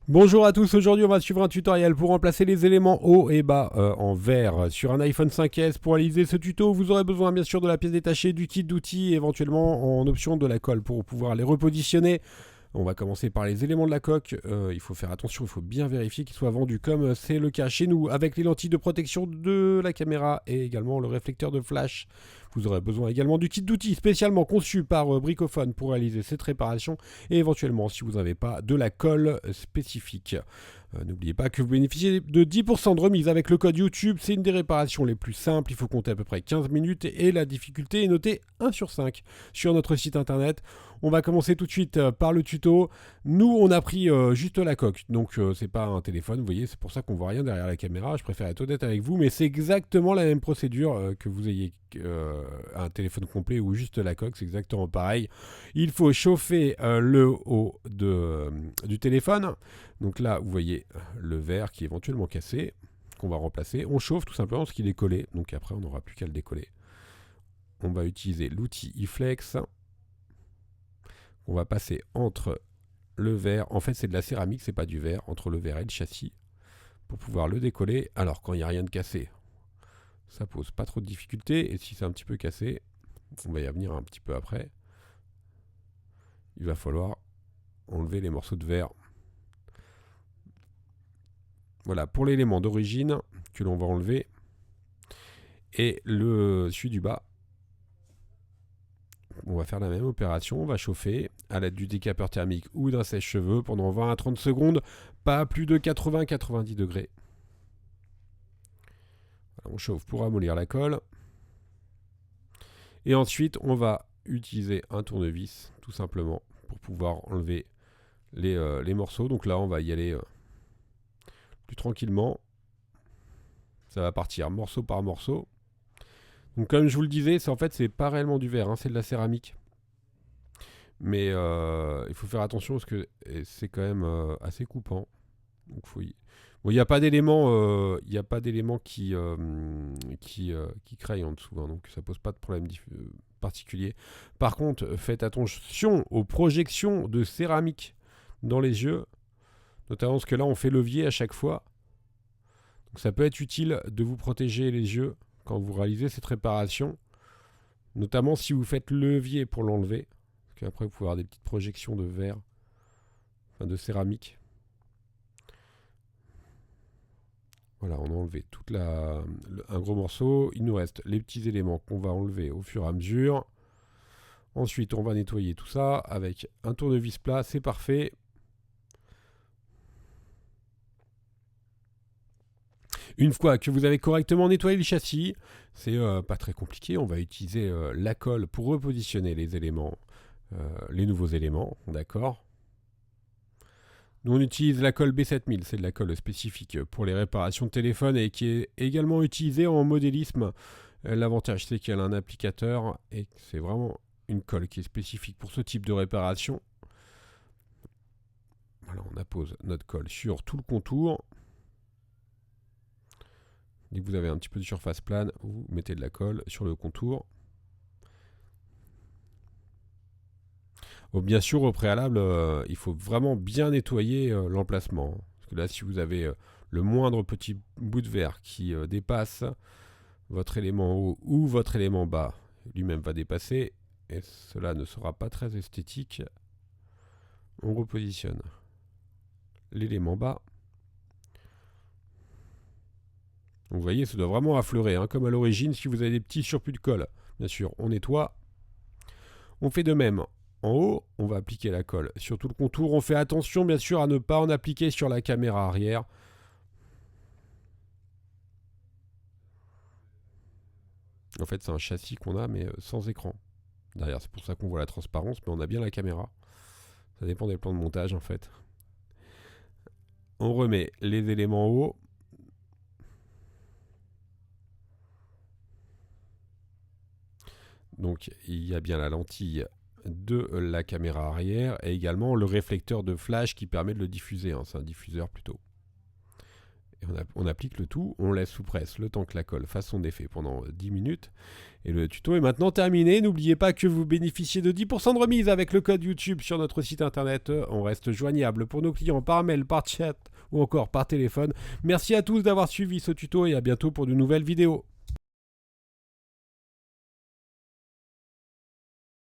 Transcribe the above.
Bonjour à tous, aujourd'hui on va suivre un tutoriel pour remplacer les éléments haut et bas en vert sur un iPhone 5S. Pour réaliser ce tuto, vous aurez besoin bien sûr de la pièce détachée, du kit d'outils, éventuellement en option de la colle pour pouvoir les repositionner. On va commencer par les éléments de la coque. Il faut faire attention, il faut bien vérifier qu'ils soient vendus comme c'est le cas chez nous, avec les lentilles de protection de la caméra et également le réflecteur de flash. Vous aurez besoin également du kit d'outils spécialement conçu par Bricophone pour réaliser cette réparation et éventuellement, si vous n'avez pas, de la colle spécifique. N'oubliez pas que vous bénéficiez de 10% de remise avec le code YouTube. C'est une des réparations les plus simples. Il faut compter à peu près 15 minutes et la difficulté est notée 1 sur 5 sur notre site internet. On va commencer tout de suite par le tuto. Nous, on a pris juste la coque, donc c'est pas un téléphone, vous voyez, c'est pour ça qu'on voit rien derrière la caméra. Je préfère être honnête avec vous, mais c'est exactement la même procédure que vous ayez un téléphone complet ou juste la coque, c'est exactement pareil. Il faut chauffer le haut du téléphone. Donc là, vous voyez le verre qui est éventuellement cassé, qu'on va remplacer. On chauffe tout simplement parce qu'il est collé, donc après on n'aura plus qu'à le décoller. On va utiliser l'outil iFlex. On va passer entre le verre, en fait c'est de la céramique, c'est pas du verre, entre le verre et le châssis, pour pouvoir le décoller. Alors quand il n'y a rien de cassé, ça pose pas trop de difficultés, et si c'est un petit peu cassé, on va y venir un petit peu après, il va falloir enlever les morceaux de verre. Voilà, pour l'élément d'origine que l'on va enlever, et celui du bas, on va faire la même opération, on va chauffer à l'aide du décapeur thermique ou d'un sèche-cheveux pendant 20 à 30 secondes, pas plus de 80-90 degrés. Voilà, on chauffe pour amollir la colle. Et ensuite, on va utiliser un tournevis, tout simplement, pour pouvoir enlever les morceaux. Donc là, on va y aller plus tranquillement. Ça va partir morceau par morceau. Donc comme je vous le disais, en fait, c'est pas réellement du verre, hein, c'est de la céramique. Mais il faut faire attention parce que c'est quand même assez coupant. Donc bon, il n'y a pas d'éléments qui craignent en dessous, hein, donc ça pose pas de problème particulier. Par contre, faites attention aux projections de céramique dans les yeux, notamment parce que là on fait levier à chaque fois. Donc ça peut être utile de vous protéger les yeux quand vous réalisez cette réparation, notamment si vous faites levier pour l'enlever, parce qu'après vous pouvez avoir des petites projections de verre, enfin de céramique. Voilà, on a enlevé un gros morceau. Il nous reste les petits éléments qu'on va enlever au fur et à mesure. Ensuite, on va nettoyer tout ça avec un tournevis plat, c'est parfait. Une fois que vous avez correctement nettoyé le châssis, c'est pas très compliqué, on va utiliser la colle pour repositionner les éléments, les nouveaux éléments, d'accord. Nous on utilise la colle B7000, c'est de la colle spécifique pour les réparations de téléphone et qui est également utilisée en modélisme. L'avantage c'est qu'elle a un applicateur et c'est vraiment une colle qui est spécifique pour ce type de réparation. Voilà, on appose notre colle sur tout le contour. Dès que vous avez un petit peu de surface plane, vous mettez de la colle sur le contour. Bon, bien sûr, au préalable, il faut vraiment bien nettoyer l'emplacement. Parce que là, si vous avez le moindre petit bout de verre qui dépasse votre élément haut ou votre élément bas, lui-même va dépasser, et cela ne sera pas très esthétique. On repositionne l'élément bas. Donc vous voyez, ça doit vraiment affleurer, hein, comme à l'origine, si vous avez des petits surplus de colle. Bien sûr, on nettoie. On fait de même. En haut, on va appliquer la colle sur tout le contour. On fait attention, bien sûr, à ne pas en appliquer sur la caméra arrière. En fait, c'est un châssis qu'on a, mais sans écran. Derrière, c'est pour ça qu'on voit la transparence, mais on a bien la caméra. Ça dépend des plans de montage, en fait. On remet les éléments hauts. Donc, il y a bien la lentille de la caméra arrière et également le réflecteur de flash qui permet de le diffuser. Hein. C'est un diffuseur plutôt. Et on applique le tout, on laisse sous presse le temps que la colle fasse son effet pendant 10 minutes. Et le tuto est maintenant terminé. N'oubliez pas que vous bénéficiez de 10% de remise avec le code YouTube sur notre site internet. On reste joignable pour nos clients par mail, par chat ou encore par téléphone. Merci à tous d'avoir suivi ce tuto et à bientôt pour de nouvelles vidéos.